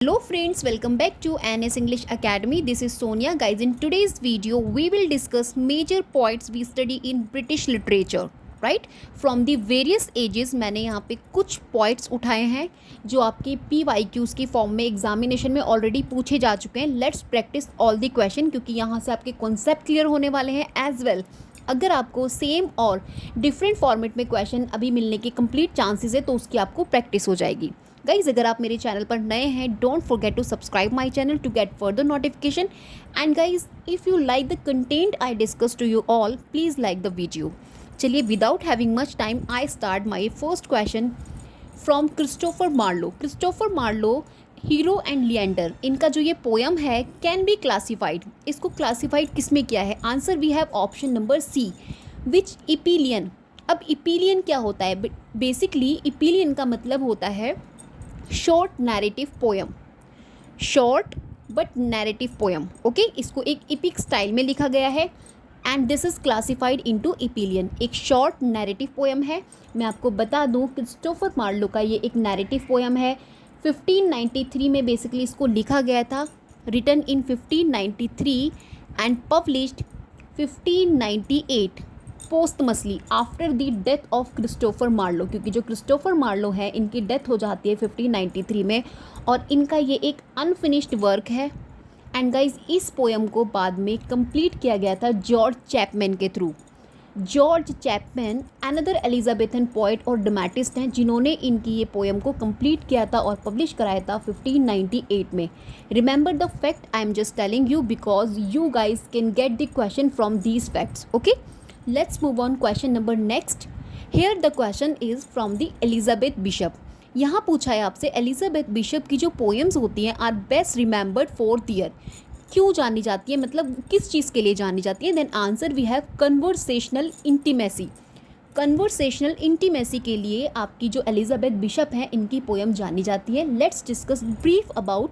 Hello friends, welcome back to NS English Academy. This is Sonia. Guys, in today's video, we will discuss major points we study in British literature. Right from the various ages मैंने यहाँ पे कुछ points उठाए हैं जो आपके PYQs की form में एग्जामिनेशन में ऑलरेडी पूछे जा चुके हैं. Let's practice all the question क्योंकि यहाँ से आपके कॉन्सेप्ट क्लियर होने वाले हैं एज वेल. अगर आपको सेम और डिफरेंट फॉर्मेट में क्वेश्चन अभी मिलने के कंप्लीट चांसेस है तो उसकी आपको प्रैक्टिस हो जाएगी. गाइज, अगर आप मेरे चैनल पर नए हैं, don't forget to subscribe my channel to get further notification. And guys, if you like the content I discuss to you all, please like the video. चलिए, without having much time I start my first question from Christopher Marlowe. Christopher Marlowe, hero and Leander, इनका जो ये poem है can be classified. इसको classified किस में किया है? Answer we have option number C, which इपीलियन. अब इपीलियन क्या होता है? बेसिकली इपीलियन का मतलब होता है short narrative poem. Short but narrative poem. Okay, इसको एक इपिक स्टाइल में लिखा गया है and this is classified into epyllion. एक शॉर्ट नैरेटिव पोयम है. मैं आपको बता दूं, क्रिस्टोफर मार्लो का ये एक नैरेटिव पोयम है. 1593 में बेसिकली इसको लिखा गया था, written in 1593 and published 1598 posthumously after the death of Christopher Marlowe. क्योंकि जो क्रिस्टोफर मार्लो है इनकी डेथ हो जाती है 1593 में और इनका ये एक अनफिनिश्ड वर्क है. एंड गाइज, इस पोयम को बाद में कंप्लीट किया गया था जॉर्ज चैपमैन के through. George Chapman another Elizabethan poet और ड्रामेटिस्ट हैं जिन्होंने इनकी ये पोयम को कंप्लीट किया था और पब्लिश कराया था 1598 में. Remember the fact I am just telling you because you guys can get the question from these facts. Okay, let's move on question number next. Here the question is from the Elizabeth Bishop. यहाँ पूछा है आपसे Elizabeth Bishop की जो poems होती हैं are best remembered for year. क्यों जानी जाती है, मतलब किस चीज़ के लिए जानी जाती है? Then answer we have conversational intimacy. Conversational intimacy के लिए आपकी जो एलिजाबेथ बिशप हैं इनकी पोएम जानी जाती है. Let's discuss brief about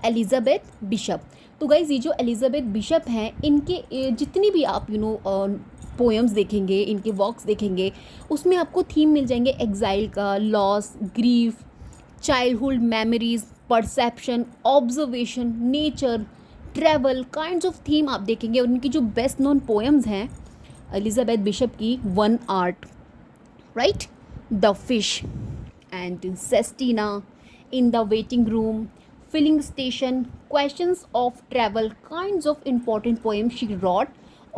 Elizabeth bishop. तो गाइज, ये जो एलिजाबेथ बिशप हैं इनके जितनी भी आप पोएम्स देखेंगे, इनके वर्क्स देखेंगे, उसमें आपको थीम मिल जाएंगे एग्जाइल का, loss, grief, childhood memories, perception, observation, nature, travel, kinds of theme आप देखेंगे. उनकी जो बेस्ट नोन पोएम्स हैं एलिजाबेथ बिशप की, one art, right, the fish and sestina, in the waiting room, filling station, questions of travel, kinds of important poem she wrote.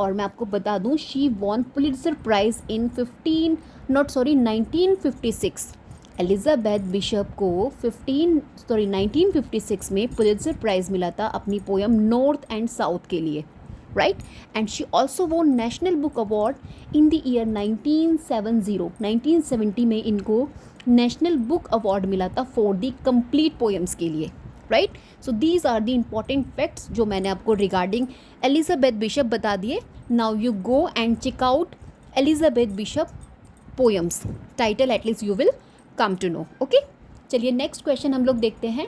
और मैं आपको बता दूं, she won Pulitzer prize in 1956. Elizabeth Bishop को 1956 में Pulitzer price मिला था अपनी पोयम नॉर्थ एंड साउथ के लिए, right. And she also won national book award in the year 1970 में इनको नेशनल बुक अवार्ड मिला था फॉर द कंप्लीट पोएम्स के लिए, right. So these are the important facts जो मैंने आपको रिगार्डिंग एलिजाबेथ बिशप बता दिए. Now you go and check out Elizabeth Bishop poems. Title at least you will come to know. Okay, चलिए next question हम लोग देखते हैं.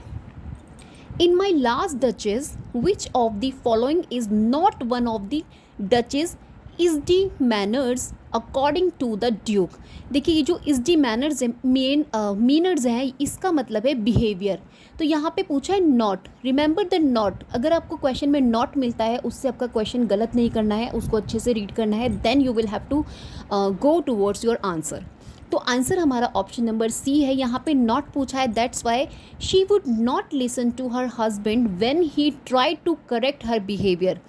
In my last duchess which of the following is not one of the duchess is demeanours according to the duke. देखिए, ये जो is D manners है, मीनर्स हैं, इसका मतलब है बिहेवियर. तो यहाँ पे पूछा है नॉट. Remember the not. अगर आपको क्वेश्चन में नॉट मिलता है उससे आपका क्वेश्चन गलत नहीं करना है, उसको अच्छे से रीड करना है, then you will have to go towards your answer. तो आंसर हमारा ऑप्शन नंबर सी है. यहाँ पे नॉट पूछा है, that's why she would not listen to her husband when he tried to correct her behaviour.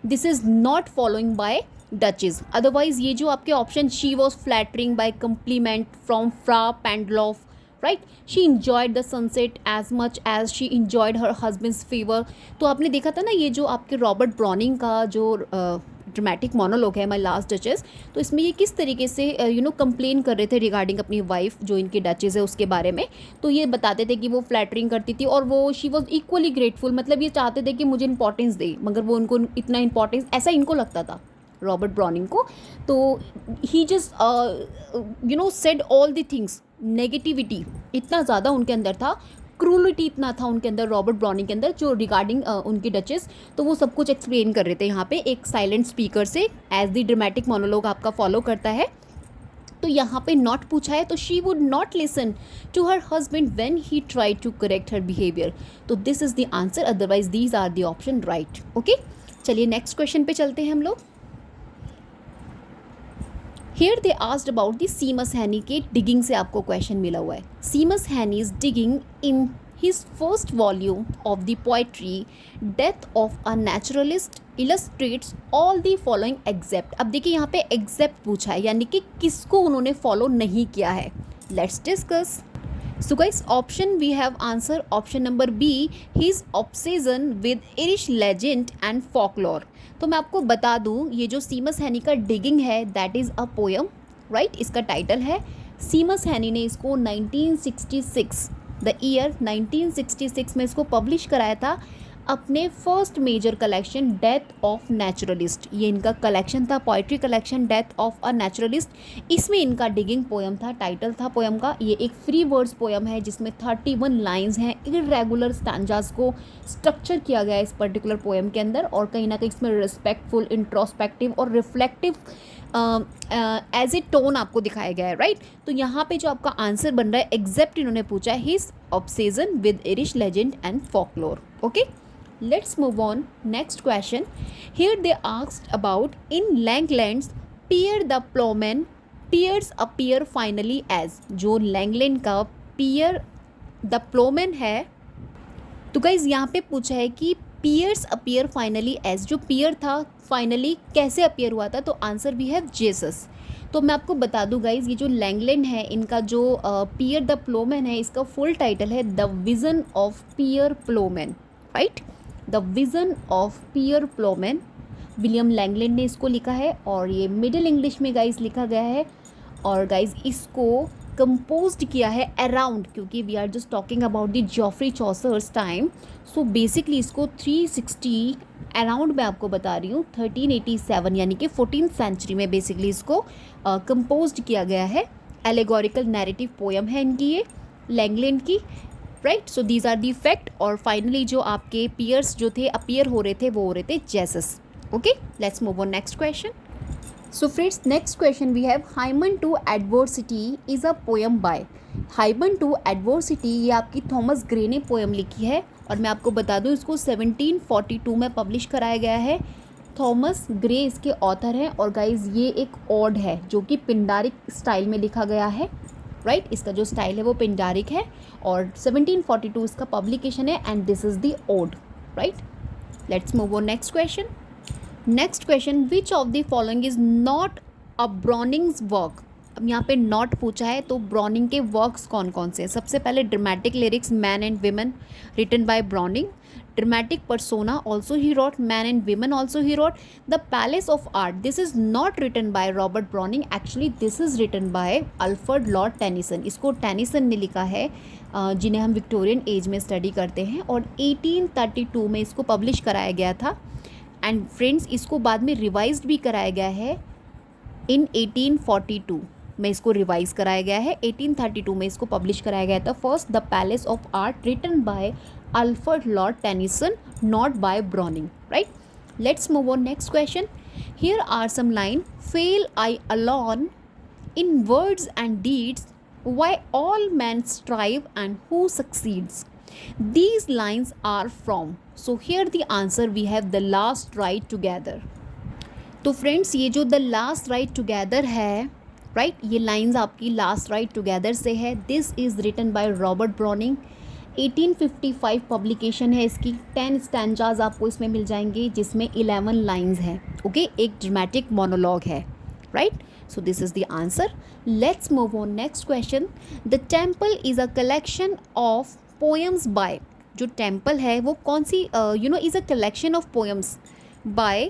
This is not following by duchess. Otherwise ये जो आपके option, she was flattering by compliment from Fra Pandolf, right, she enjoyed the sunset as much as she enjoyed her husband's favour. तो आपने देखा था ना, ये जो आपके रॉबर्ट ब्राउनिंग का जो ड्रामेटिक मोनोलॉग है माई लास्ट डचेस, तो इसमें ये किस तरीके से कंप्लेन कर रहे थे रिगार्डिंग अपनी वाइफ जो इनकी डचेस है उसके बारे में. तो ये बताते थे कि वो फ्लैटरिंग करती थी और वो शी वॉज इक्वली ग्रेटफुल. मतलब ये चाहते थे कि मुझे इंपॉर्टेंस दे, मगर वो उनको इतना इंपॉर्टेंस, ऐसा इनको लगता था रॉबर्ट ब्राउनिंग को. तो he just said all the things. Negativity इतना ज़्यादा उनके अंदर था, क्रूलिटी इतना था उनके अंदर, रॉबर्ट ब्राउनिंग के अंदर, जो रिगार्डिंग उनकी डचेस. तो वो सब कुछ एक्सप्लेन कर रहे थे यहाँ पे एक साइलेंट स्पीकर से, एज द ड्रामेटिक मोनोलॉग आपका फॉलो करता है. तो यहाँ पे नॉट पूछा है, तो she would not listen to her husband when he try to correct her behaviour. तो this is the answer, otherwise these are the option right. Okay, चलिए नेक्स्ट क्वेश्चन पे चलते हैं हम लोग। Here they asked about the Seamus Heaney के digging से आपको क्वेश्चन मिला हुआ है। सीमस हैनी is digging in his first volume of the poetry Death of a Naturalist illustrates all the following except। अब देखिए यहाँ पे except पूछा है, यानी कि किसको उन्होंने फॉलो नहीं किया है। Let's discuss. So guys, option we have answer option number B, his obsession with Irish legend and folklore। तो मैं आपको बता दूँ, ये जो सीमस हैनी का डिगिंग है that is a poem, right, इसका टाइटल है। सीमस हैनी ने इसको 1966 द ईयर 1966 में इसको पब्लिश कराया था अपने first major collection death of naturalist. ये इनका कलेक्शन था, poetry collection death of a naturalist. इसमें इनका डिगिंग पोएम था, टाइटल था पोएम का। ये एक फ्री वर्ड्स पोएम है जिसमें 31 लाइंस हैं। इर्रेगुलर स्टैंजास को स्ट्रक्चर किया गया है इस पर्टिकुलर पोएम के अंदर, और कहीं ना कहीं इसमें रिस्पेक्टफुल, इंट्रोस्पेक्टिव और रिफ्लेक्टिव एज ए टोन आपको दिखाया गया है, राइट। तो यहाँ पे जो आपका आंसर बन रहा है एग्जैक्ट इन्होंने पूछा है his obsession with Irish legend and folklore. Okay, let's move on next question। Here they asked about in Langland's Pierre the Plowman Pierce appear finally as। जो लैंगलैंड का पियर द प्लोमैन है, तो गाइज यहाँ पे पूछा है कि पियर्स अपीयर फाइनली एज, जो पियर था फाइनली कैसे अपीयर हुआ था, तो आंसर भी है जेसस। तो मैं आपको बता दूं गाइज, ये जो लैंगलैंड है इनका जो पियर द प्लोमैन है, इसका फुल टाइटल है the vision of Piers Plowman, right, the vision of Piers Plowman. William Langland ने इसको लिखा है और ये मिडिल इंग्लिश में गाइज लिखा गया है। और गाइज इसको कंपोज्ड किया है अराउंड, क्योंकि we are just talking about the Geoffrey Chaucer's time, so basically इसको 360 अराउंड मैं आपको बता रही हूँ 1387 यानी कि 14th सेंचुरी में बेसिकली इसको कंपोज्ड किया गया है। एलेगोरिकल नैरेटिव पोएम है इनकी ये लैंगलैंड की, right. So these are the fact. और फाइनली जो आपके पियर्स जो थे अपीयर हो रहे थे वो हो रहे थे Jesus. Okay, let's move on next question. So friends, next question we have hymn to adversity is a poem by. Hymn to adversity ये आपकी थॉमस ग्रे ने पोएम लिखी है, और मैं आपको बता दूं इसको 1742 में पब्लिश कराया गया है। थॉमस ग्रे इसके ऑथर हैं, और गाइज ये एक ऑड है जो कि पिंडारिक स्टाइल में लिखा गया है, राइट। इसका जो स्टाइल है वो पिंडारिक है, और 1742 इसका पब्लिकेशन है, and this is the ode, right. Let's move on next question. Next question, which of the following is not a Browning's work. अब यहाँ पे नॉट पूछा है, तो ब्रॉनिंग के वर्क्स कौन कौन से हैं। सबसे पहले dramatic lyrics men and women written by Browning. Dramatic persona also he wrote, men and women also he wrote. The palace of art, this is not written by Robert Browning, actually this is written by Alfred Lord Tennyson. इसको Tennyson ने लिखा है, जिन्हें हम Victorian age में study करते हैं, और 1832 में इसको पब्लिश कराया गया था। एंड फ्रेंड्स, इसको बाद में रिवाइज्ड भी कराया गया है इन 1842 में, इसको रिवाइज कराया गया है। 1832 में इसको पब्लिश कराया गया था first, the palace of art written by Alfred Lord Tennyson, not by Browning, right. Let's move on next question. Here are some line, fail I alone in words and deeds, why all men strive and who succeeds. These lines are from, so here the answer we have the last ride together। तो friends, ये जो the last ride together है, right, ये lines आपकी last ride together से है। This is written by Robert Browning, 1855 publication है इसकी। 10 स्टैंजाज आपको इसमें मिल जाएंगे, जिसमें 11 लाइंस हैं, ओके। एक ड्रामेटिक मोनोलॉग है, right. So this is the answer. Let's move on next question. The temple is a collection of poems by, जो टेम्पल है वो कौन सी is a collection of poems by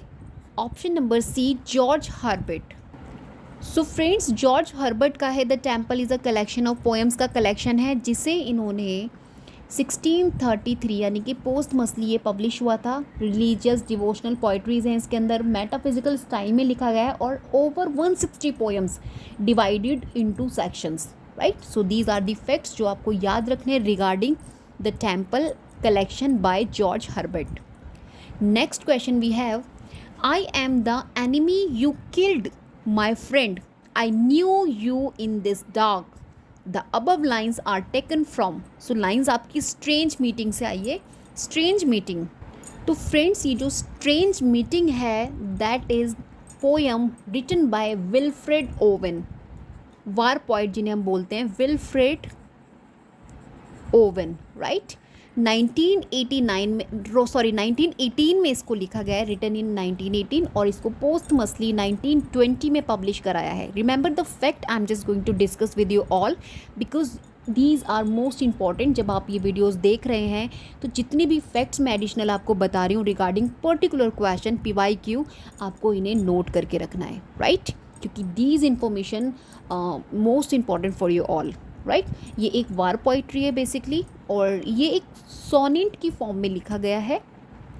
option number C, George Herbert. So friends, George Herbert का है the temple is a collection of poems का collection है, जिसे इन्होंने 1633 यानी कि पोस्ट मसली ये पब्लिश हुआ था। रिलीजियस डिवोशनल पोइट्रीज़ हैं इसके अंदर, मेटाफिजिकल स्टाइल में लिखा गया है, और over 160 poems divided into sections, right. So these are the facts जो आपको याद रखने हैं regarding the temple collection by George Herbert. Next question we have, I am the enemy you killed my friend I knew you in this dark. The above lines are taken from. So lines आपकी strange meeting से आई है. Strange meeting. तो friends ये जो strange meeting है that is poem written by Wilfred Owen. War poet जिन्हें हम बोलते हैं विल्फ्रेड ओवन, राइट. 1989 में 1918 में इसको लिखा गया है, रिटन इन 1918, और इसको पोस्टमसली 1920 में पब्लिश कराया है. Remember the fact I am just going to discuss with you all because these are most important. जब आप ये वीडियोज़ देख रहे हैं तो जितने भी फैक्ट्स मैं एडिशनल आपको बता रही हूँ रिगार्डिंग पर्टिकुलर क्वेश्चन PYQ, आपको इन्हें नोट करके रखना है, राइट, क्योंकि these information most important for you all, right. ये एक वार पोइट्री है बेसिकली, और ये एक सोनेट की फॉर्म में लिखा गया है,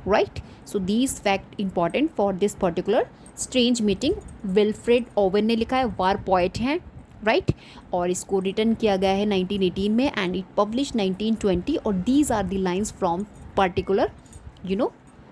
right. So these fact important for this particular strange meeting. Wilfred Owen ने लिखा है, वार पोइट हैं, राइट, और इसको रिटर्न किया गया है 1918 में एंड इट पब्लिश 1920. और these are the lines from particular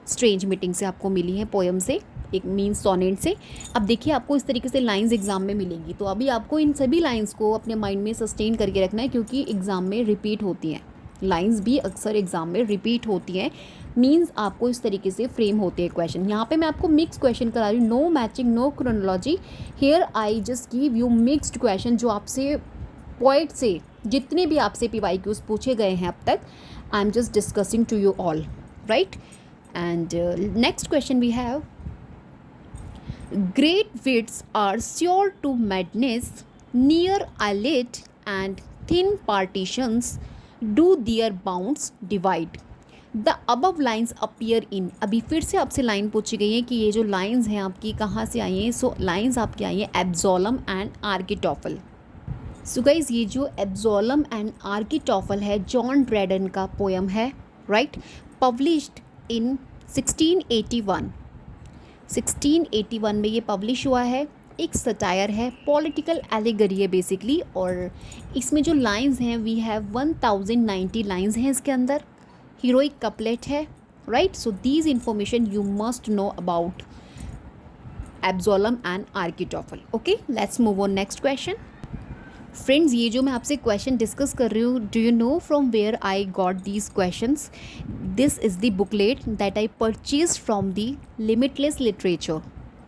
strange meeting से आपको मिली हैं, पोएम से, एक मीन्स सोनेट से. अब देखिए आपको इस तरीके से लाइंस एग्जाम में मिलेंगी, तो अभी आपको इन सभी लाइंस को अपने माइंड में सस्टेन करके रखना है क्योंकि एग्ज़ाम में रिपीट होती हैं. लाइंस भी अक्सर एग्जाम में रिपीट होती हैं, मीन्स आपको इस तरीके से फ्रेम होते हैं क्वेश्चन. यहाँ पे मैं आपको मिक्स क्वेश्चन करा रही हूँ, no matching, no chronology. Here I just give you mixed question जो आपसे पॉइंट से जितने भी आपसे PYQs पूछे गए हैं अब तक, I am just discussing to you all, right. And next question we have, great wits are sure to madness, near eyelid and thin partitions do their bounds divide. The above lines appear in. अभी फिर से आपसे line पूछी गई है कि ये जो लाइंस हैं आपकी कहाँ से आई हैं. सो लाइंस आपकी आई हैं एब्जोलम एंड आर्किटोफल. सो गाइज ये जो एब्जोलम एंड आर्किटोफल है जॉन ड्रेडन का पोएम है, राइट, पब्लिश्ड इन 1681 में ये पब्लिश हुआ है. एक सटायर है, पॉलिटिकल एलिगरी है बेसिकली, और इसमें जो लाइंस हैं वी हैव 1090 लाइंस हैं इसके अंदर. हीरोइक कपलेट है, right. So these information you must know about Absalom and Achitophel. Okay, let's move on next question. Friends ये जो मैं आपसे क्वेश्चन डिस्कस कर रही हूँ, do you know from where I got these questions? This is the booklet that I purchase from the limitless literature,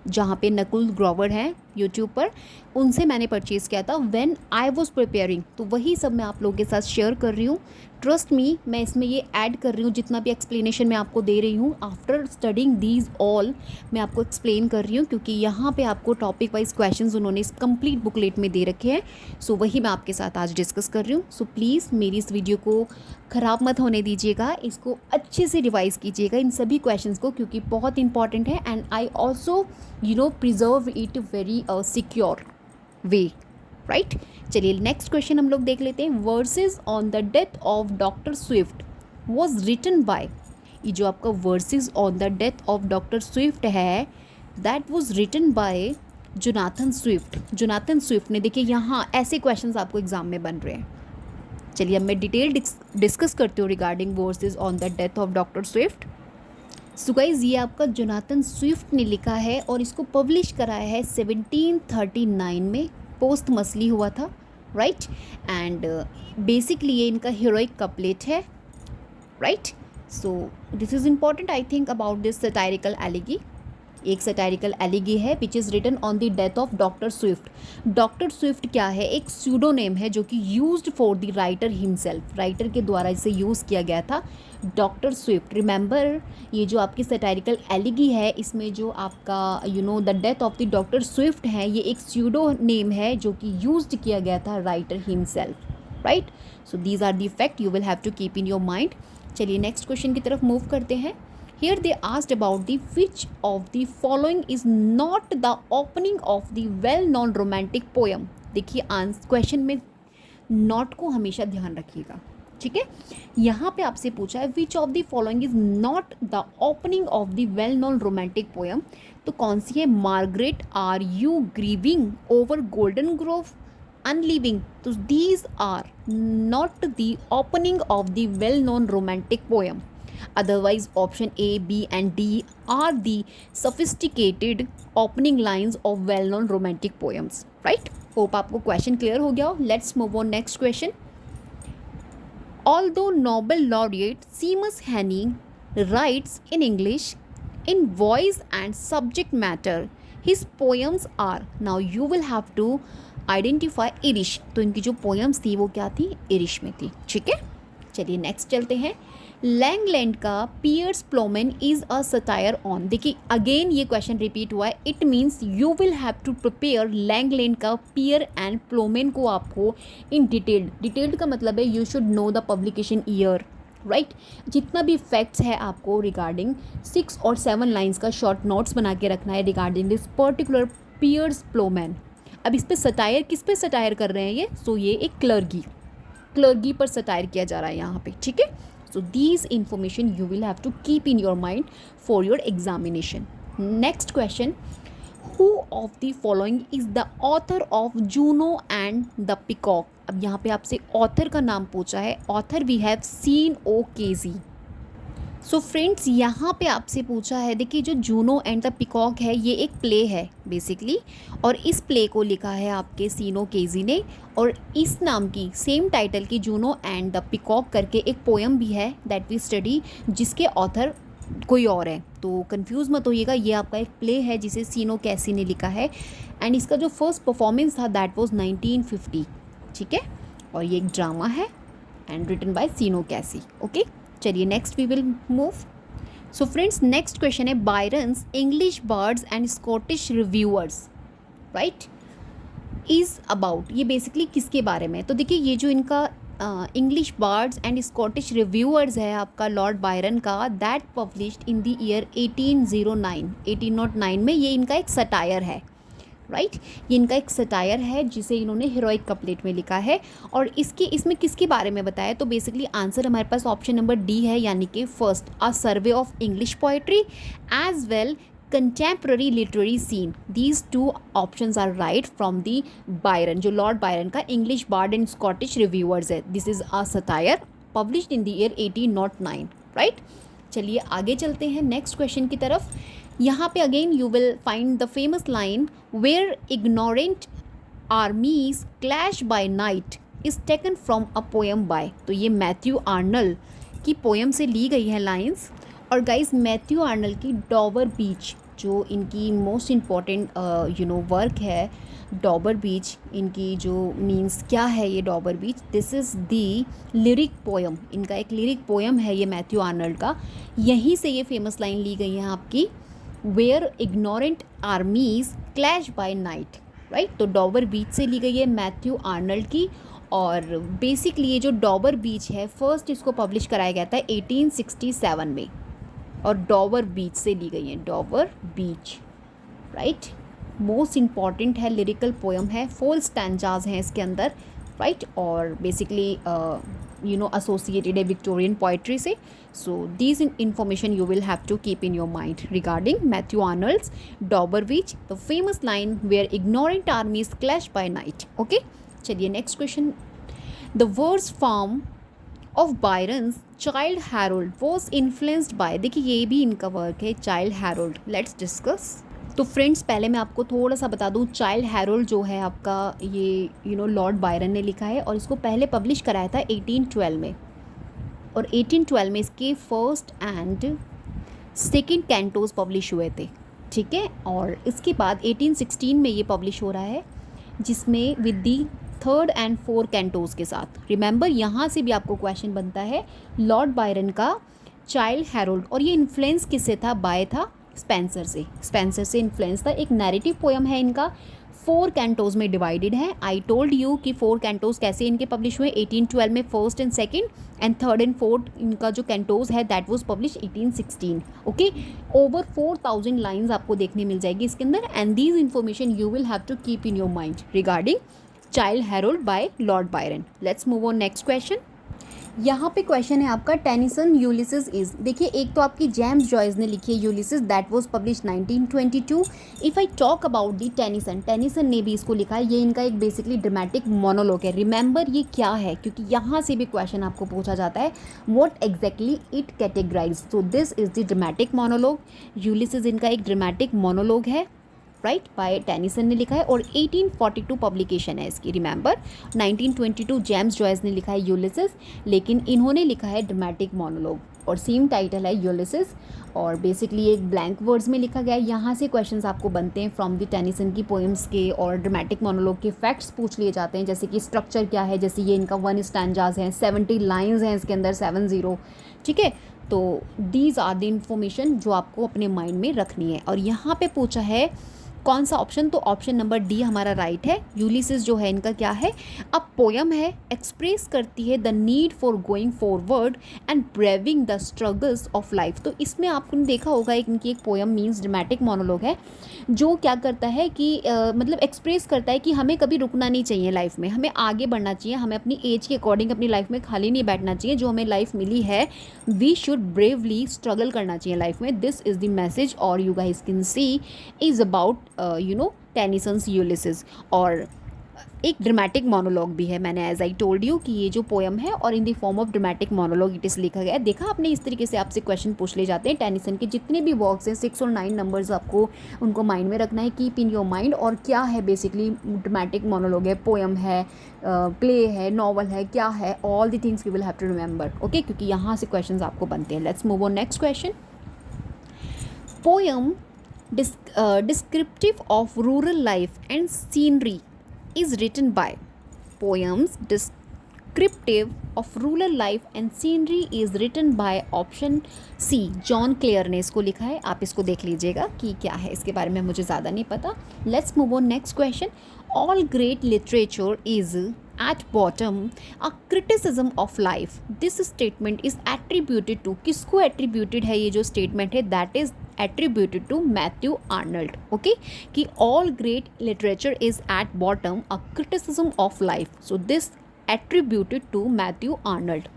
जहाँ पे नकुल ग्रोवर हैं यूट्यूब पर, उनसे मैंने परचेज़ किया था व्हेन आई वाज प्रिपेयरिंग. तो वही सब मैं आप लोगों के साथ शेयर कर रही हूँ. ट्रस्ट मी, मैं इसमें ये ऐड कर रही हूँ जितना भी एक्सप्लेनेशन मैं आपको दे रही हूँ. आफ्टर स्टडिंग दीज ऑल मैं आपको एक्सप्लेन कर रही हूँ क्योंकि यहाँ पे आपको टॉपिक वाइज क्वेश्चंस उन्होंने इस कंप्लीट बुकलेट में दे रखे हैं. सो वही मैं आपके साथ आज डिस्कस कर रही हूँ. सो प्लीज़ मेरी इस वीडियो को ख़राब मत होने दीजिएगा, इसको अच्छे से रिवाइज़ कीजिएगा इन सभी क्वेश्चंस को क्योंकि बहुत इंपॉर्टेंट है. And I also preserve it very secure way, right. चलिए नेक्स्ट क्वेश्चन हम लोग देख लेते हैं. Verses on the death of doctor Swift was written by. ये जो आपका verses on the death of doctor Swift है that was written by Jonathan Swift. Jonathan Swift ने, देखिए यहाँ ऐसे क्वेश्चंस आपको एग्जाम में बन रहे हैं. चलिए अब मैं डिटेल डिस्कस करती हूँ regarding versus on the death of doctor Swift. So guys ये आपका जोनाथन स्विफ्ट ने लिखा है और इसको पब्लिश कराया है 1739 में, पोस्टमसली हुआ था, राइट. एंड बेसिकली ये इनका हीरोइक कपलेट है, right. So this is important I think about this satirical elegy. एक सटायरिकल एलिगी है which is written on the death of doctor Swift. Doctor Swift क्या है? एक स्यूडोनेम है जो कि used for the writer himself, writer के द्वारा इसे यूज़ किया गया था, डॉक्टर स्विफ्ट. रिमेंबर ये जो आपकी सटायरिकल एलिगी है इसमें जो आपका the death of the doctor Swift है, ये एक स्यूडो नेम है जो कि यूज्ड किया गया था writer himself, right. So these are the fact you will have to keep in your mind. चलिए नेक्स्ट क्वेश्चन की तरफ मूव करते हैं. Here they asked about the which of the following is not the opening of the well-known romantic poem. देखिए question में not को हमेशा ध्यान रखिएगा, ठीक है. यहाँ पे आपसे पूछा है which of the following is not the opening of the well known romantic poem. तो कौन सी है? Margaret are you grieving over golden grove unleaving. तो these are not the opening of the well known romantic poem. Otherwise, option A, B, and D are the sophisticated opening lines of well-known romantic poems. Right? Hope आपको question clear हो गया हो. Let's move on next question. Although Nobel laureate Seamus Heaney writes in English, in voice and subject matter, his poems are. Now you will have to identify Irish. तो इनकी जो poems थी वो क्या थी? Irish में थी. ठीक है, चलिए नेक्स्ट चलते हैं. लैंगलैंड का Piers Plowman is a satire on. देखिए अगेन ये क्वेश्चन रिपीट हुआ है. It means you will have to prepare Langland का पियर एंड प्लोमेन को आपको इन डिटेल्ड का मतलब है you should know the publication year. Right, जितना भी फैक्ट्स है आपको रिगार्डिंग 6 और 7 लाइन्स का शॉर्ट नोट्स बना के रखना है रिगार्डिंग दिस पर्टिकुलर पियर्स प्लोमेन. अब इस पे सटायर किस पे सटायर कर रहे हैं ये? सो ये एक क्लर्गी पर सटायर किया जा रहा है यहाँ पे. ठीक है, so these information you will have to keep in your mind for your examination. Next question, who of the following is the author of Juno and the Peacock? अब यहाँ पे आपसे ऑथर का नाम पूछा है. ऑथर वी हैव सीन ओ केजी. सो फ्रेंड्स यहाँ पे आपसे पूछा है, देखिए जो जूनो एंड द पिकॉक है ये एक प्ले है बेसिकली, और इस प्ले को लिखा है आपके सीनो केजी ने. और इस नाम की सेम टाइटल की जूनो एंड द पिकॉक करके एक पोएम भी है दैट वी स्टडी, जिसके ऑथर कोई और है. तो कंफ्यूज मत होइएगा, ये आपका एक प्ले है जिसे सीनो कैसी ने लिखा है. एंड इसका जो फर्स्ट परफॉर्मेंस था दैट वाज 1950. ठीक है, और ये एक ड्रामा है एंड रिटन बाय सीनो कैसी. ओके, चलिए next we will move. So friends next question है Byron's English bards and Scottish reviewers. Right, is about. ये बेसिकली किसके बारे में? तो देखिए ये जो इनका English bards and Scottish reviewers है आपका लॉर्ड बायरन का, that published in the year 1809 में. ये इनका एक सटायर है. राइट, ये इनका एक सटायर है जिसे इन्होंने हीरोइक कपलेट में लिखा है. और इसमें किसके बारे में बताया? तो बेसिकली आंसर हमारे पास ऑप्शन नंबर डी है, यानी कि first, a survey of English poetry as well contemporary literary scene. These 2 options are right from the Byron, जो लॉर्ड बायरन का English bard and Scottish reviewers है. This is a satire published in the year 1809. Right, चलिए आगे चलते हैं next question की तरफ. यहाँ पे again you will find the famous line where ignorant armies clash by night is taken from a poem by. तो ये मैथ्यू आर्नल्ड की पोएम से ली गई है लाइन्स. और गाइज मैथ्यू आर्नल्ड की डॉबर बीच, जो इनकी मोस्ट इम्पॉर्टेंट वर्क है, डॉबर बीच, इनकी जो मीन्स क्या है ये Dover Beach? This is the lyric poem. इनका एक लिरिक पोएम है ये मैथ्यू आर्नल्ड का. यहीं से ये फेमस लाइन ली गई है आपकी, where ignorant armies clash by night. Right, तो डॉबर बीच से ली गई है मैथ्यू आर्नल्ड की. और बेसिकली ये जो डॉबर बीच है फर्स्ट इसको पब्लिश कराया गया था 1867 में, और डॉबर बीच से ली गई है. Dover Beach, right, most important है, लिरिकल पोएम है, 4 स्टैंजाज हैं इसके अंदर. राइट, और बेसिकली एसोसिएटेड है विक्टोरियन पोइट्री से. So these information you will have to keep in your mind regarding Matthew Arnold's Dover Beach, the famous line where ignorant armies clash by night. Okay, चलिए next question. The words form of Byron's Childe Harold was influenced by. देखिए ये भी इनका work है, child Harold. Let's discuss. तो friends पहले मैं आपको थोड़ा सा बता दूं, चाइल्ड हैरोल्ड जो है आपका ये लॉर्ड बायरन ने लिखा है, और इसको पहले पब्लिश कराया था 1812 में. और 1812 में इसके first and second cantos publish हुए थे. ठीक है, और इसके बाद 1816 में ये पब्लिश हो रहा है, जिसमें with the 3rd and 4th cantos के साथ. रिमेंबर यहाँ से भी आपको क्वेश्चन बनता है, लॉर्ड बायरन का चाइल्ड हैरोल्ड, और ये इन्फ्लुएंस किससे था? बाय था स्पेंसर से इन्फ्लुएंस था. एक नैरेटिव पोएम है इनका, 4 कैंटोज में डिवाइडेड है. आई टोल्ड यू कि 4 कैंटोज कैसे इनके पब्लिश हुए 1812 में, first and second, and 3rd and 4th इनका जो कैंटोज है that was publish 1816. Okay, over 4000 lines आपको देखने मिल जाएगी इसके अंदर. And these information you will have to keep in your mind regarding Childe Harold by Lord Byron. Let's move on next question. यहाँ पे क्वेश्चन है आपका टेनिसन यूलिसिस इज, देखिए एक तो आपकी जेम्स जॉयस ने लिखी है Ulysses, that was publish 1922। If I talk about the Tennyson ने भी इसको लिखा है। ये इनका एक बेसिकली ड्रामेटिक मोनोलॉग है। रिमेंबर ये क्या है, क्योंकि यहाँ से भी क्वेश्चन आपको पूछा जाता है what exactly it categorise. So this is the dramatic monologue. Ulysses इनका एक ड्रामेटिक मोनोलॉग है, राइट, बाय टेनिसन ने लिखा है और 1842 पब्लिकेशन है इसकी। रिमेंबर 1922 जेम्स जॉयस ने लिखा है यूलिसिस, लेकिन इन्होंने लिखा है ड्रामेटिक मोनोलॉग और सेम टाइटल है यूलिसिस, और बेसिकली एक ब्लैंक वर्ड्स में लिखा गया है। यहाँ से क्वेश्चंस आपको बनते हैं फ्रॉम द टेनिसन की पोएम्स के, और ड्रामेटिक मोनोलॉग के फैक्ट्स पूछ लिए जाते हैं, जैसे कि स्ट्रक्चर क्या है, जैसे ये इनका 1 स्टैंजाज हैं, 70 लाइन्स हैं इसके अंदर, 70, ठीक है। तो दीज आर द इंफॉर्मेशन जो आपको अपने माइंड में रखनी है। और यहाँ पे पूछा है कौन सा ऑप्शन, तो ऑप्शन नंबर डी हमारा राइट है। यूलिसिस जो है इनका क्या है, अब पोयम है, एक्सप्रेस करती है the need for going forward and braving the struggles of life. तो इसमें आपने देखा होगा इनकी एक पोयम मीन्स ड्रामेटिक मोनोलॉग है, जो क्या करता है कि मतलब एक्सप्रेस करता है कि हमें कभी रुकना नहीं चाहिए लाइफ में, हमें आगे बढ़ना चाहिए, हमें अपनी एज के अकॉर्डिंग अपनी लाइफ में खाली नहीं बैठना चाहिए। जो हमें लाइफ मिली है वी शुड ब्रेवली स्ट्रगल करना चाहिए लाइफ में। दिस इज़ द मैसेज, और you guys can see is about Tennyson's Ulysses. और एक ड्रामेटिक मोनोलॉग भी है, मैंने एज आई टोल्ड यू कि ये जो पोएम है और in the form of dramatic monologue it is लिखा गया है। देखा आपने, इस तरीके से आपसे क्वेश्चन पूछ ले जाते हैं। टेनिसन के जितने भी वर्क्स हैं 6 और 9 नंबर्स आपको उनको माइंड में रखना है, कीप इन योर माइंड। और क्या है बेसिकली ड्रामेटिक मोनोलॉग है, पोएम है, प्ले है, नॉवल है, क्या है, all the things we will have to remember, okay, क्योंकि यहाँ से क्वेश्चन आपको बनते हैं। Let's move on next question. Poem descriptive of rural life and scenery is written by, poems descriptive of rural life and scenery is written by option C, John Clare ने इसको लिखा है। आप इसको देख लीजिएगा कि क्या है, इसके बारे में मुझे ज़्यादा नहीं पता। Let's move on next question. All great literature is at bottom a criticism of life, this statement is attributed to, किसको attributed है ये जो statement है, that is attributed to Matthew Arnold, okay, कि all great literature is at bottom a criticism of life, so this attributed to Matthew Arnold.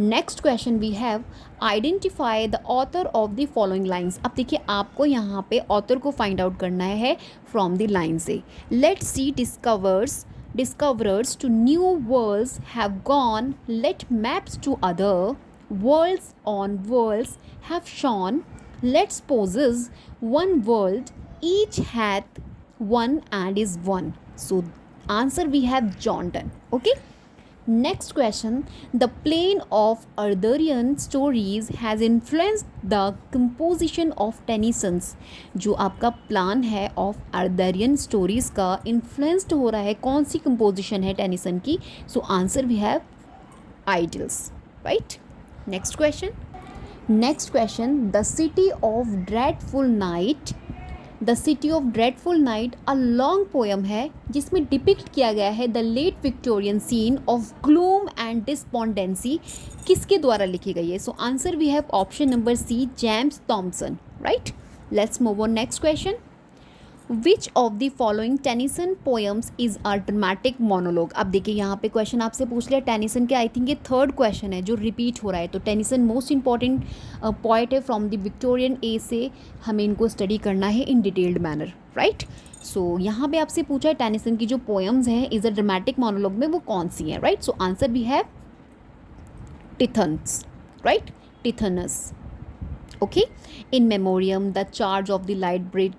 Next question we have identify the author of the following lines. अब देखिए आपको यहाँ पे author को find out करना है from the line से। Let's see discoverers to new worlds have gone, let maps to other worlds on worlds have shone, let's possess one world, each hath one and is one. So answer we have John Donne, okay. Next question, the plane of Arthurian stories has influenced the composition of Tennyson's, जो आपका plan है of Arthurian stories का influenced हो रहा है, कौन सी composition है टेनिसन की। So answer we have idylls, right. Next question, the city of dreadful night, the city of dreadful night a long poem है जिसमें डिपिक्ट किया गया है the late Victorian scene of gloom and despondency, किसके द्वारा लिखी गई है। So answer we have option number C, James Thomson, right. Let's move on next question. Which of the following Tennyson poems is a dramatic monologue. अब देखिए यहाँ पे question आपसे पूछ लिया टेनिसन के, आई थिंक ये थर्ड क्वेश्चन है जो रिपीट हो रहा है। तो टेनिसन मोस्ट इंपॉर्टेंट पोएट है फ्रॉम द विक्टोरियन एज से, हमें इनको स्टडी करना है इन डिटेल्ड मैनर, राइट। सो यहाँ पे आपसे पूछा है टेनिसन की जो पोएम्स हैं इज अ ड्रामेटिक मोनोलॉग में वो कौन सी हैं, राइट। सो आंसर भी है Tennyson, right, Tennyson, okay. In memoriam, the charge of the light brigade,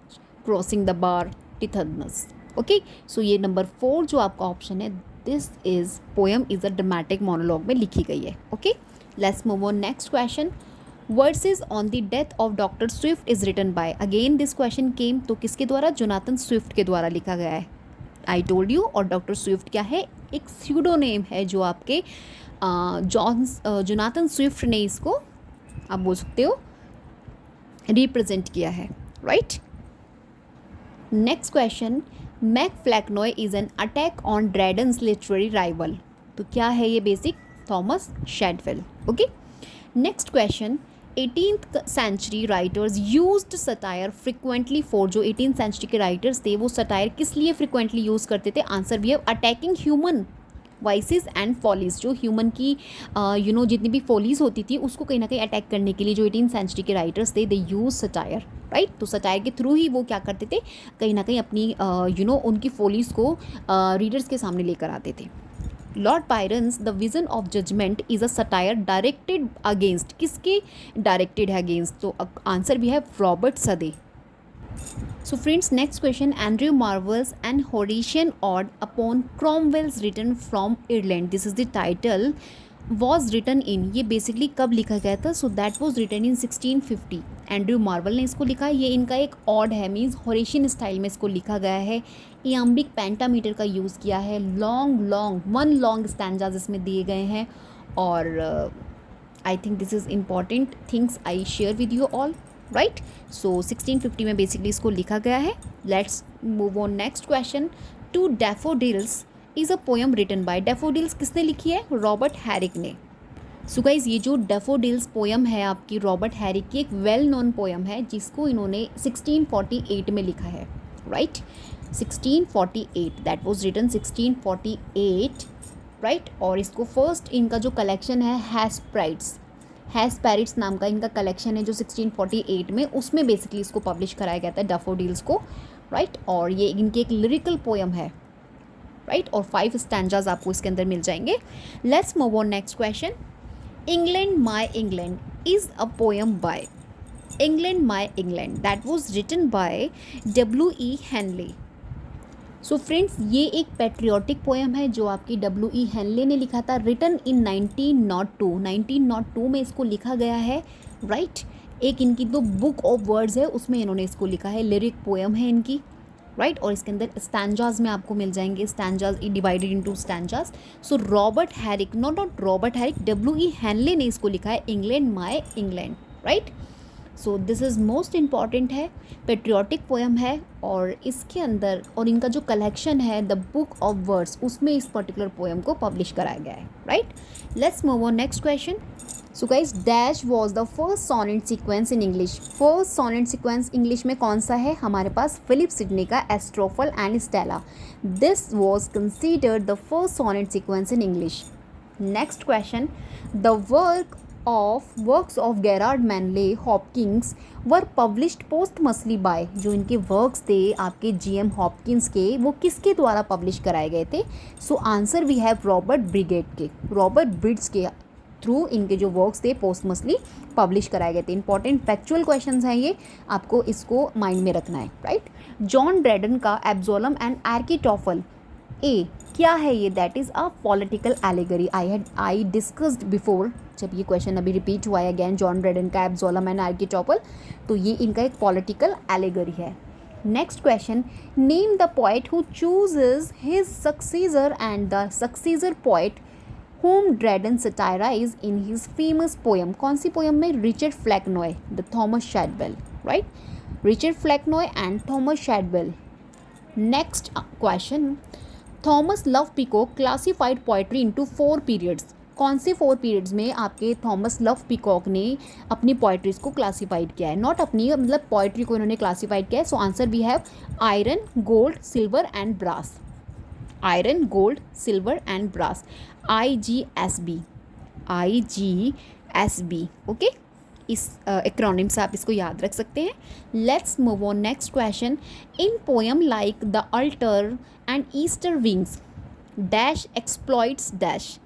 crossing the bar, Tennyson, okay. So ये नंबर 4 जो आपका ऑप्शन है, this is poem is a dramatic monologue में लिखी गई है, okay. Let's move on next question. Verses on the death of doctor Swift is written by, again this question came, तो किसके द्वारा, जोनाथन स्विफ्ट के द्वारा लिखा गया है। आई टोल्ड यू, और डॉक्टर स्विफ्ट क्या है, एक स्यूडोनेम है जो आपके जोनाथन स्विफ्ट ने इसको आप बोल सकते हो रिप्रेजेंट किया है, right. Next question, Mac Flecknoe is an attack on Dryden's literary rival, तो क्या है ये basic, Thomas Shadwell, okay. Next question, 18th century writers used satire frequently for, जो 18th सेंचुरी के राइटर्स थे वो सटायर किस लिए फ्रिक्वेंटली यूज़ करते थे। आंसर भी है attacking human vices and follies, जो ह्यूमन की जितनी भी फॉलीज होती थी उसको कहीं ना कहीं अटैक करने के लिए जो 18th सेंचुरी के राइटर्स थे, दे यूज सटायर, राइट। तो सटायर के थ्रू ही वो क्या करते थे, कहीं ना कहीं अपनी उनकी फॉलीज को रीडर्स के सामने लेकर आते थे। Lord Byron's the vision of judgement is a satire directed against, किसके डायरेक्टेड है अगेंस्ट, तो आंसर भी है Robert Sade. So friends, next question. Andrew Marvell's An Horatian Ode upon Cromwell's written from Ireland. This is the title. Was written in, ये basically कब लिखा गया था, so that was written in 1650। Andrew Marvell ने इसको लिखा है। ये इनका एक ऑड है, मीन्स होरेशियन स्टाइल में इसको लिखा गया है। इयाम्बिक पेंटामीटर का यूज़ किया है। वन लॉन्ग स्टैंजाज इसमें दिए गए हैं। और I think this is important things I share with you all, right. So 1650 में बेसिकली इसको लिखा गया है। Let's move on next question. To daffodils is a poem written by, daffodils किसने लिखी है, रॉबर्ट हैरिक ने। सो गाइज, ये जो डैफोडिल्स पोएम है आपकी रॉबर्ट हैरिक की एक वेल नोन पोएम है, जिसको इन्होंने 1648 में लिखा है, right. 1648, that was written 1648, right. और इसको फर्स्ट इनका जो कलेक्शन है हैस्पेरिट्स नाम का इनका कलेक्शन है जो 1648 में, उसमें बेसिकली इसको पब्लिश कराया गया था डैफोडिल्स को, राइट। और ये इनकी एक लिरिकल पोएम है, राइट। और 5 स्टैंजाज आपको इसके अंदर मिल जाएंगे। Let's move on next question. England my England is a poem by, England my England that was written by W.E. Henley. So friends, ये एक पेट्रियाटिक पोएम है जो आपकी W.E. हेनले ने लिखा था, रिटन इन 1902 में इसको लिखा गया है, राइट। एक इनकी तो बुक ऑफ वर्ड्स है, उसमें इन्होंने इसको लिखा है, लिरिक पोएम है इनकी, राइट। और इसके अंदर स्टैंजाज में आपको मिल जाएंगे, stanzas divided into stanzas. So Robert Herrick, not Robert Herrick, W.E. Henley ने इसको लिखा है England my England, right. So this is most important है, पेट्रियाटिक पोएम है। और इसके अंदर और इनका जो कलेक्शन है द बुक ऑफ वर्ड्स, उसमें इस पर्टिकुलर पोएम को पब्लिश कराया गया है, right. Let's move on next question. So guys, dash was the first sonnet sequence in English, first sonnet sequence English में कौन सा है, हमारे पास फिलिप सिडनी का Astrophel and Stella. This was considered the first sonnet sequence in English. Next question. The works of Gerard Manley Hopkins were published posthumously by, जो इनके works थे आपके GM हॉपकिंस के, वो किसके द्वारा पब्लिश कराए गए थे। So answer we have Robert Bridges के थ्रू इनके जो वर्क्स थे पोस्टमसली पब्लिश कराए गए थे। इंपॉर्टेंट फैक्चुअल क्वेश्चंस हैं ये, आपको इसको माइंड में रखना है, राइट। जॉन ड्रेडन का एब्सोलम एंड आर्किटोफल क्या है ये, that is a political allegory. I discussed before, जब ये क्वेश्चन अभी रिपीट हुआ है अगेन, जॉन ड्रेडन का एब्सोलम एंड आर्किटोफल, तो ये इनका एक पॉलिटिकल एलिगरी है। Next question. Name the poet who chooses his successor and the successor poet whom Dryden satirized in his famous poem, कौन सी पोएम में, Richard Flecknoe, the Thomas Shadwell, right. Richard Flecknoe and Thomas Shadwell. Next question. Thomas Love Peacock classified poetry into 4 periods, कौन से 4 periods में आपके Thomas Love peacock ने अपनी poetries को क्लासिफाइड किया है, नॉट अपनी, मतलब पोएट्री को इन्होंने क्लासिफाइड किया है। So answer we have iron, gold, silver and brass, iron, gold, silver and brass, IGSB, okay. इस एक्रोनिम से आप इसको याद रख सकते हैं। Let's move on next question. In poem like the altar and Easter wings dash exploits dash,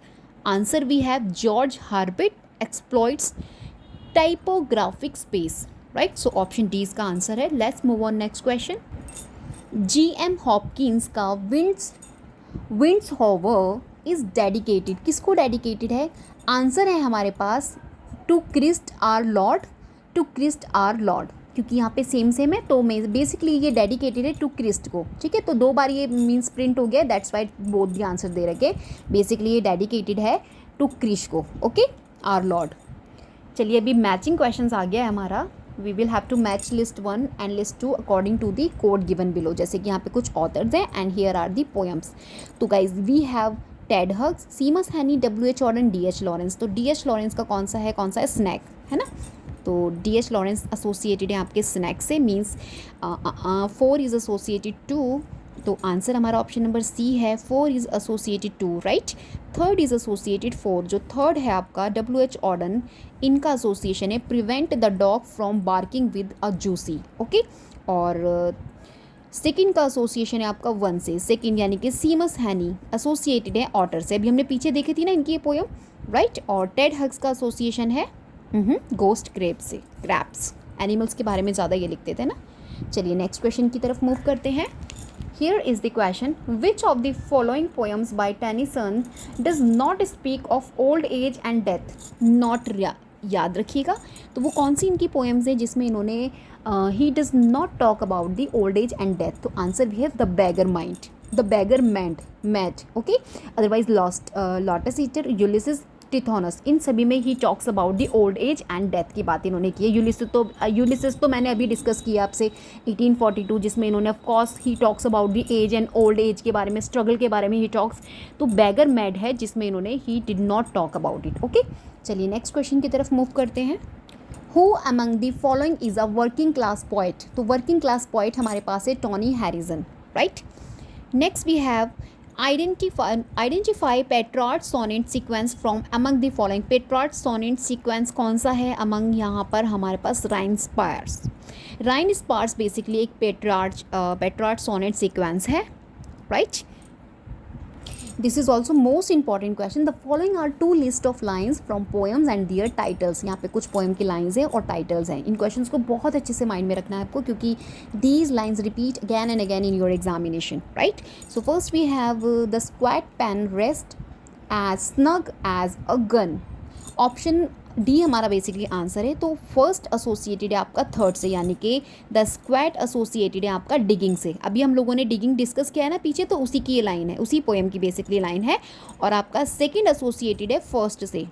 answer we have George Herbert exploits typographic space, right. So option D इसका answer है। Let's move on next question. GM Hopkins का winds hover is dedicated, किसको dedicated है, answer है हमारे पास to Christ are Lord, क्योंकि यहाँ पे सेम है, तो बेसिकली ये डेडिकेटेड है टू क्रिस्ट को, ठीक है। तो 2 बार ये मीन्स प्रिंट हो गया, that's why both the answer दे रखे। बेसिकली ये डेडिकेटेड है टू क्रिस्ट को, ओके, आर लॉर्ड। चलिए, अभी मैचिंग क्वेश्चन आ गया है हमारा। We will have to match list 1 and list 2 according to the code given below, जैसे कि यहाँ पे कुछ ऑथर्स हैं and here are the poems. तो guys, we have Ted Hughes, Seamus Heaney, W.H. Auden, D.H. Lawrence. तो D.H. Lawrence का कौन सा है स्नैक, है ना। तो D.H. लॉरेंस एसोसिएटेड है आपके स्नैक से, मीन्स 4 इज़ एसोसिएटेड टू तो आंसर हमारा ऑप्शन नंबर सी है, 4 is associated to, right. Third is associated 4, जो थर्ड है आपका WH ऑर्डन, इनका एसोसिएशन है prevent the dog from barking with a juicy, okay. और सेकंड का एसोसिएशन है आपका 1 से, सेकंड यानी कि सीमस हैनी एसोसिएटेड है ऑटर से, अभी हमने पीछे देखी थी ना इनकी ये पोयम, राइट। और टेड हग्स का एसोसिएशन है गोस्ट क्रैब से, क्रैब्स, एनिमल्स के बारे में ज़्यादा ये लिखते थे ना। चलिए नेक्स्ट क्वेश्चन की तरफ मूव करते हैं। Here is the question, which of the following poems by Tennyson does not speak of old age and death? Not याद रखिएगा, तो वो कौन सी इनकी पोएम्स हैं जिसमें इन्होंने he does not talk about the old age and death. तो आंसर भी है the beggar mind, the beggar mad, okay. Otherwise lost, lotus eater, Ulysses, Tithonus, इन सभी में he talks about the old age and death की बात इन्होंने की है। यूलिसिस तो मैंने अभी डिस्कस किया आपसे 1842, जिसमें इन्होंने of course he talks about the age and old age के बारे में, स्ट्रगल के बारे में ही टॉक्स। तो बैगर मैड है जिसमें इन्होंने he did not talk about it, okay. चलिए नेक्स्ट क्वेश्चन की तरफ मूव करते हैं। Who among the following is a working class poet? तो वर्किंग क्लास पोइट हमारे पास है Tony Harrison, right. Next we have identify Petrarch sonnet sequence from among the following. Petrarch sonnet sequence कौन सा है अमंग? यहाँ पर हमारे पास राइन स्पार्स बेसिकली एक पेट्रार्च सोनेट सीक्वेंस है, right. This is also most important question. The following are two list of lines from poems and their titles. यहाँ पे कुछ पोएम की लाइन्स हैं और टाइटल्स हैं। इन क्वेश्चंस को बहुत अच्छे से माइंड में रखना है आपको, क्योंकि these lines repeat again and again in your examination, right. So first we have the squat pen rest as snug as a gun. Option D हमारा बेसिकली आंसर है। तो फर्स्ट एसोसिएटेड है आपका थर्ड से, यानी कि द स्क्वैट एसोसिएटेड है आपका डिगिंग से। अभी हम लोगों ने डिगिंग डिस्कस किया है ना पीछे, तो उसी की ये लाइन है, उसी पोएम की बेसिकली लाइन है। और आपका सेकंड एसोसिएटेड है फर्स्ट से,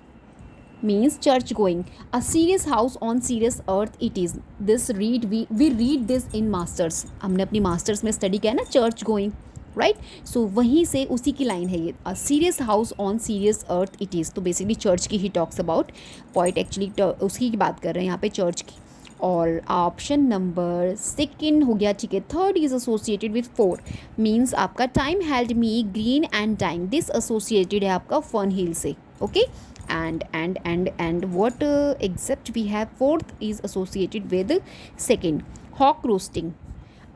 means church going, a serious house on serious earth it is. This read we read this in masters, हमने अपनी मास्टर्स में स्टडी किया ना चर्च गोइंग, राइट। सो वहीं से उसी की लाइन है ये, अ serious house on serious earth it is. तो बेसिकली चर्च की ही टॉक्स अबाउट, पॉइंट एक्चुअली उसकी बात कर रहे हैं यहाँ पे, चर्च की। और ऑप्शन नंबर सेकंड हो गया, ठीक है। Third is associated with 4, means आपका time held me green and dying. This associated है आपका फन हिल से, okay. and what except we have fourth is associated with second, hawk roasting,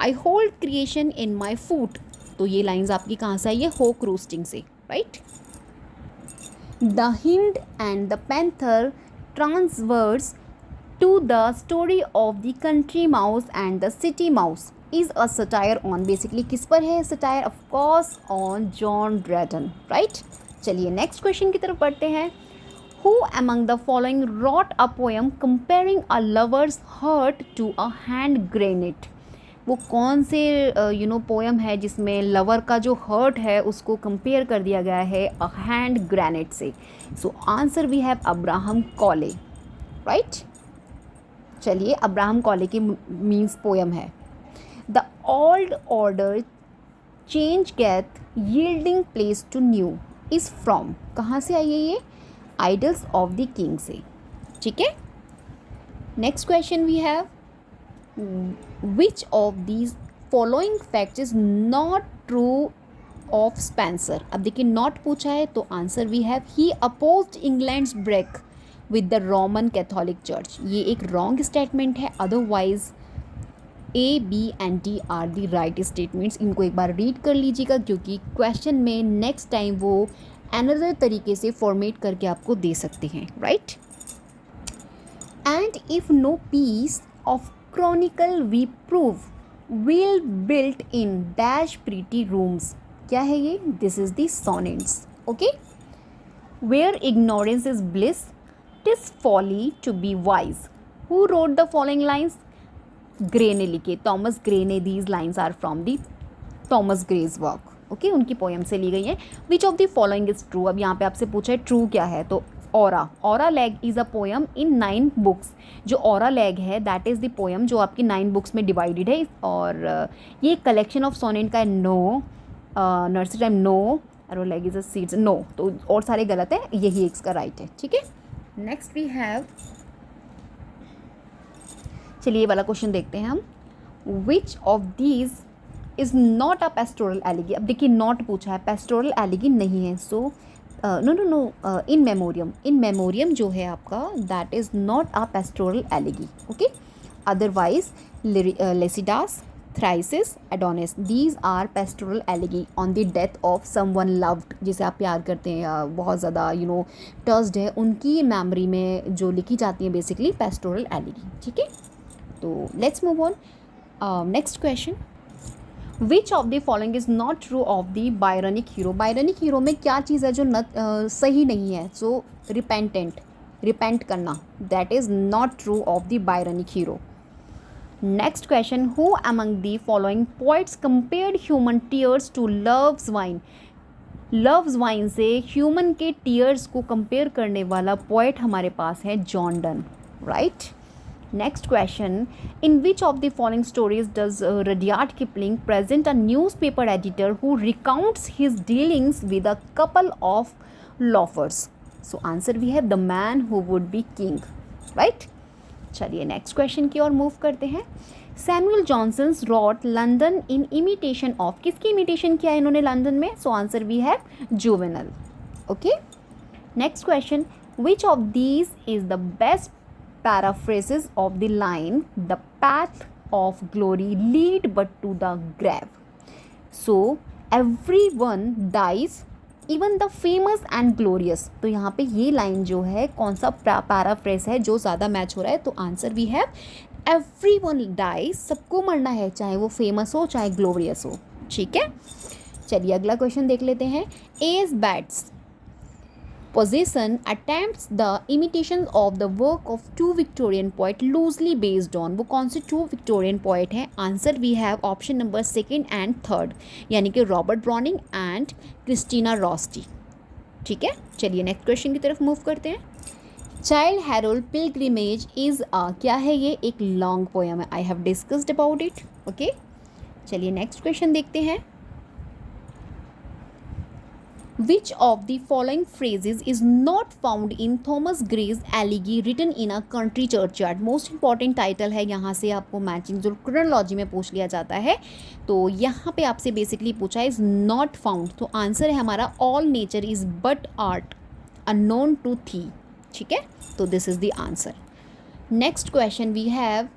I hold creation in my foot। तो ये lines आपकी कहाँ से आई है? हॉक रोस्टिंग से, right. The hind and the panther transverse to the story of the country mouse and the city mouse is a satire on. Basically किस पर है satire? Of course on John Dryden, right. चलिए next question की तरफ बढ़ते हैं। Who among the following wrote a poem comparing a lover's hurt to a hand grenade? वो कौन से पोएम है जिसमें लवर का जो हर्ट है उसको कंपेयर कर दिया गया है अ हैंड ग्रेनेड से? So answer we have Abraham Cowley, right. चलिए अब्राहम कॉले की मीन्स पोएम है, the old order changeth yielding place to new is from. कहाँ से आई है ये? आइडल्स ऑफ द किंग से, ठीक है। Next question we have, which of these following facts is not true of Spencer. अब देखिए नॉट पूछा है तो answer we have, he opposed England's break with the Roman Catholic church. ये एक रॉन्ग स्टेटमेंट है, otherwise A B and D are the right statements. इनको एक बार रीड कर लीजिएगा, क्योंकि क्वेश्चन में नेक्स्ट टाइम वो अनदर तरीके से फॉर्मेट करके आपको दे सकते हैं, right. And if no piece of Chronicle we prove will built in dash pretty rooms. क्या है ये? This is the sonnets, okay. Where ignorance is bliss TISS folly to be wise. Who wrote the following lines? Grey ने लिखे, Thomas Gray ने। These lines are from the Thomas graze work, okay, उनकी poem से ली गई है। Which of the following is true? अब यहाँ पे आपसे पूछा है ट्रू क्या है, तो aura lag is a poem in 9 books. जो ऑरा लैग है दैट इज़ द पोएम जो आपकी 9 बुक्स में डिवाइडेड है, और ये कलेक्शन ऑफ सोनेट का है। No, nursery time no, aura lag is a seeds no, तो और सारे गलत है, यही इसका राइट है, ठीक है। नेक्स्ट वी हैव, चलिए ये वाला क्वेश्चन देखते हैं हम। Which of these is not a pastoral elegy. अब देखिए नॉट पूछा है, पेस्टोरल एलिगी नहीं है, so no no no, in memoriam जो है आपका that is not a pastoral elegy. Okay, otherwise Lycidas, Thyrsis, Adonais, these are pastoral elegy on the death of someone loved, जिसे आप प्यार करते हैं या बहुत ज़्यादा टर्स्ड है, उनकी मेमोरी में जो लिखी जाती है बेसिकली पेस्टोरल एलिगी। ठीक है, तो let's move on. Next question, which of the following is not true of the Byronic hero. Byronic hero में क्या चीज़ है जो सही नहीं है? सो रिपेंट करना, that is not true of the Byronic hero. Next question, who among the following poets compared human tears to love's wine. Love's wine से ह्यूमन के टीयर्स को कंपेयर करने वाला पोइट हमारे पास है John done, right. Next question, in which of the following stories does Rudyard Kipling present a newspaper editor who recounts his dealings with a couple of loafers. So answer we have the man who would be king, right. चलिए next question की ओर move करते हैं। Samuel Johnson wrote London in imitation of, किसकी imitation किया है इन्होंने London में? So answer we have Juvenal. Okay, next question, which of these is the best paraphrases of the line the path of glory lead but to the grave. So every one dies even the famous and glorious. तो यहाँ पे ये line जो है कौन सा paraphrase है जो ज़्यादा मैच हो रहा है? तो answer we have every one dies, सबको मरना है, चाहे वो फेमस हो चाहे ग्लोरियस हो। ठीक है, चलिए अगला क्वेश्चन देख लेते हैं। As bats possession attempts the imitation of the work of two Victorian poet loosely based on, वो कौन से two Victorian poet हैं? Answer we have option number second and third, यानी कि Robert Browning and Christina Rossetti. ठीक है, चलिए next question की तरफ मूव करते हैं। Child Harold pilgrimage is a, क्या है ये? एक लॉन्ग पोएम है, I have discussed about it. Okay, चलिए नेक्स्ट क्वेश्चन देखते हैं। Which of the following phrases is not found in Thomas Gray's Elegy written in a country churchyard? Most important title है, यहाँ से आपको मैचिंग जो chronology में पूछ लिया जाता है, तो यहाँ पे आपसे बेसिकली पूछा है इज नॉट फाउंड, तो आंसर है हमारा all nature is but art unknown to thee. ठीक है, तो this is the answer. Next question we have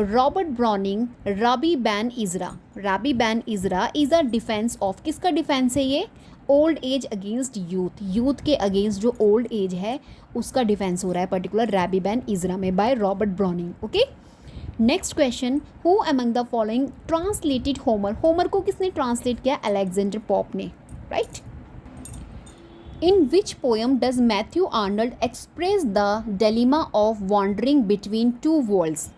Robert Browning Rabbi Ben Ezra. Rabbi Ben Ezra is a defence of, किसका defence है ये? Old age against youth, youth के against जो old age है उसका डिफेंस हो रहा है पर्टिकुलर राबी बैन इजरा में by Robert Browning. Okay, next question, who among the following translated Homer. Homer को किसने ट्रांसलेट किया? अलेक्जेंडर पॉप ने, right. In which poem does Matthew Arnold express the dilemma of wandering between two worlds,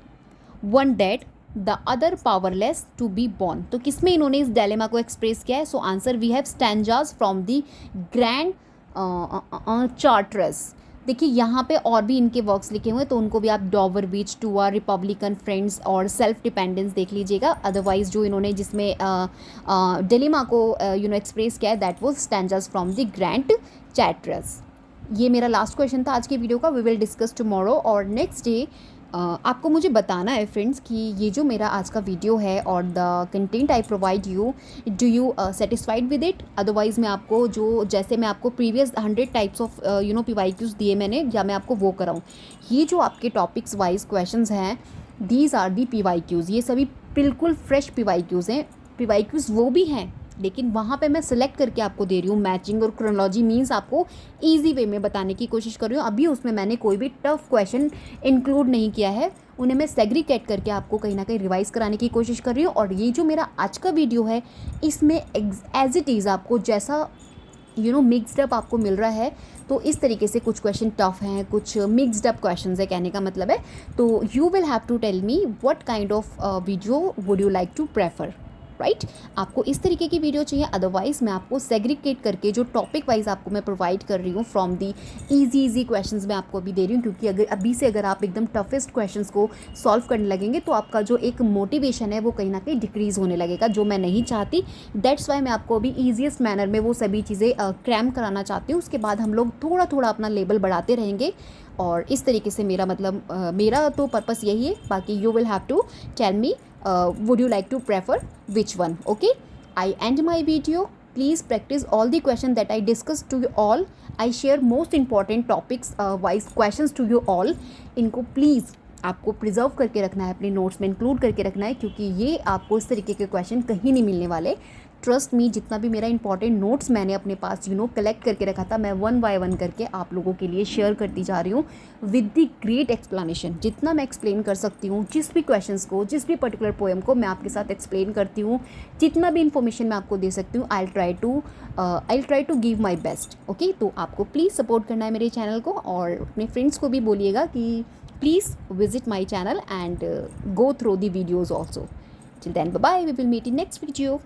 one dead the other powerless to be born. तो किसमें इन्होंने इस dilemma को express किया है? So answer we have stanzas from the Grande Chartreuse. देखिए यहाँ पे और भी इनके वर्क्स लिखे हुए हैं, तो उनको भी आप Dover Beach, to are, Republican friends और सेल्फ डिपेंडेंस देख लीजिएगा। अदरवाइज जो इन्होंने जिसमें डिलेमा को एक्सप्रेस किया है that was stanzas from the Grande Chartreuse. ये मेरा लास्ट क्वेश्चन था आज के वीडियो का। वी विल डिस्कस टुमारो और नेक्स्ट डे। आपको मुझे बताना है फ्रेंड्स कि ये जो मेरा आज का वीडियो है और the content I provide you, do you satisfied with it? Otherwise मैं आपको जो जैसे मैं आपको प्रीवियस 100 टाइप्स ऑफ PYQs दिए मैंने, या मैं आपको वो कराऊँ? ये जो आपके टॉपिक्स वाइज क्वेश्चंस हैं, दीज आर दी PYQs, ये सभी बिल्कुल फ्रेश PYQs हैं। PYQs वो भी हैं लेकिन वहाँ पे मैं सिलेक्ट करके आपको दे रही हूँ। मैचिंग और क्रोनोलॉजी मीन्स आपको इजी वे में बताने की कोशिश कर रही हूँ। अभी उसमें मैंने कोई भी टफ क्वेश्चन इंक्लूड नहीं किया है, उन्हें मैं सेग्रीगेट करके आपको कहीं ना कहीं रिवाइज कराने की कोशिश कर रही हूँ। और ये जो मेरा आज का वीडियो है इसमें एज इट इज़ आपको जैसा मिक्सड अप आपको मिल रहा है, तो इस तरीके से कुछ क्वेश्चन टफ हैं, कुछ मिक्सड अप क्वेश्चन है, कहने का मतलब है। तो you will have to tell me what kind of video would you like to prefer, right. आपको इस तरीके की वीडियो चाहिए, अदरवाइज़ मैं आपको सेग्रीगेट करके जो टॉपिक वाइज आपको मैं प्रोवाइड कर रही हूँ फ्रॉम दी इजी क्वेश्चंस मैं आपको अभी दे रही हूँ। क्योंकि अभी से अगर आप एकदम टफेस्ट क्वेश्चंस को सॉल्व करने लगेंगे तो आपका जो एक मोटिवेशन है वो कहीं ना कहीं डिक्रीज़ होने लगेगा, जो मैं नहीं चाहती। दैट्स वाई मैं आपको अभी ईजीएस्ट मैनर में वो सभी चीज़ें क्रैम कराना चाहती हूँ। उसके बाद हम लोग थोड़ा थोड़ा अपना लेवल बढ़ाते रहेंगे और इस तरीके से मेरा मतलब मेरा तो पर्पस यही है, बाकी you will have to tell me would you like to prefer which one. Okay, I end my video. Please practice all the questions that I discussed to you all. I share most important topics wise questions to you all. इनको please आपको preserve करके रखना है, अपने notes में include करके रखना है, क्योंकि ये आपको इस तरीके के क्वेश्चन कहीं नहीं मिलने वाले. ट्रस्ट मी, जितना भी मेरा इंपॉर्टेंट नोट्स मैंने अपने पास कलेक्ट करके रखा था, मैं वन बाय वन करके आप लोगों के लिए शेयर करती जा रही हूँ विद द ग्रेट एक्सप्लेनेशन. जितना मैं एक्सप्लेन कर सकती हूँ, जिस भी क्वेश्चंस को, जिस भी पर्टिकुलर पोएम को मैं आपके साथ एक्सप्लेन करती हूँ, जितना भी इन्फॉर्मेशन मैं आपको दे सकती हूँ, I try to give my best. Okay, तो आपको प्लीज़ सपोर्ट करना है मेरे चैनल को, और अपने फ्रेंड्स को भी बोलिएगा कि please visit my channel and go through the videos also. Till then, bye bye, we will meet in next video.